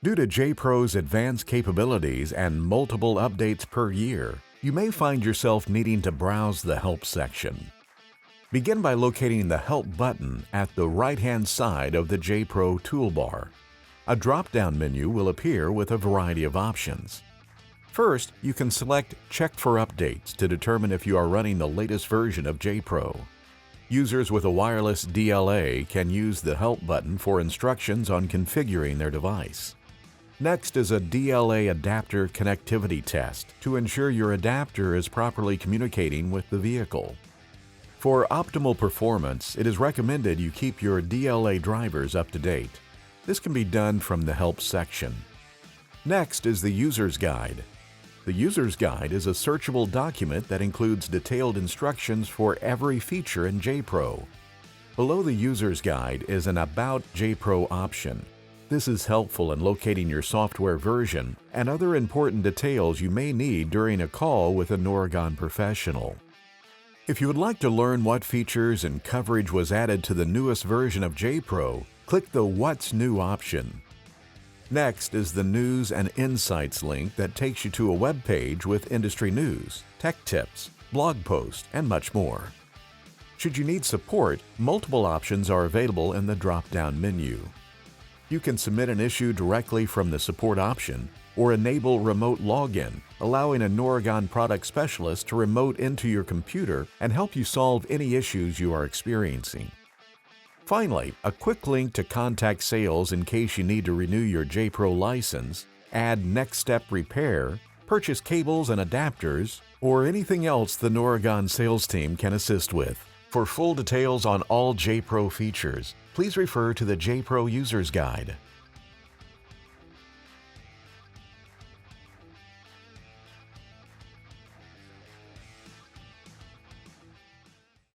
Due to JPRO's advanced capabilities and multiple updates per year, you may find yourself needing to browse the Help section. Begin by locating the Help button at the right-hand side of the JPRO toolbar. A drop-down menu will appear with a variety of options. First, you can select Check for Updates to determine if you are running the latest version of JPRO. Users with a wireless DLA can use the Help button for instructions on configuring their device. Next is a DLA adapter connectivity test to ensure your adapter is properly communicating with the vehicle. For optimal performance, it is recommended you keep your DLA drivers up to date. This can be done from the Help section. Next is the User's Guide. The User's Guide is a searchable document that includes detailed instructions for every feature in JPRO. Below the User's Guide is an About JPRO option. This is helpful in locating your software version and other important details you may need during a call with a Noregon professional. If you would like to learn what features and coverage was added to the newest version of JPRO, click the What's New option. Next is the News and Insights link that takes you to a web page with industry news, tech tips, blog posts, and much more. Should you need support, multiple options are available in the drop-down menu. You can submit an issue directly from the Support option or enable remote login, allowing a Noregon product specialist to remote into your computer and help you solve any issues you are experiencing. Finally, a quick link to contact sales in case you need to renew your JPRO license, add next step repair, purchase cables and adapters, or anything else the Noregon sales team can assist with. For full details on all JPRO features, please refer to the JPRO User's Guide.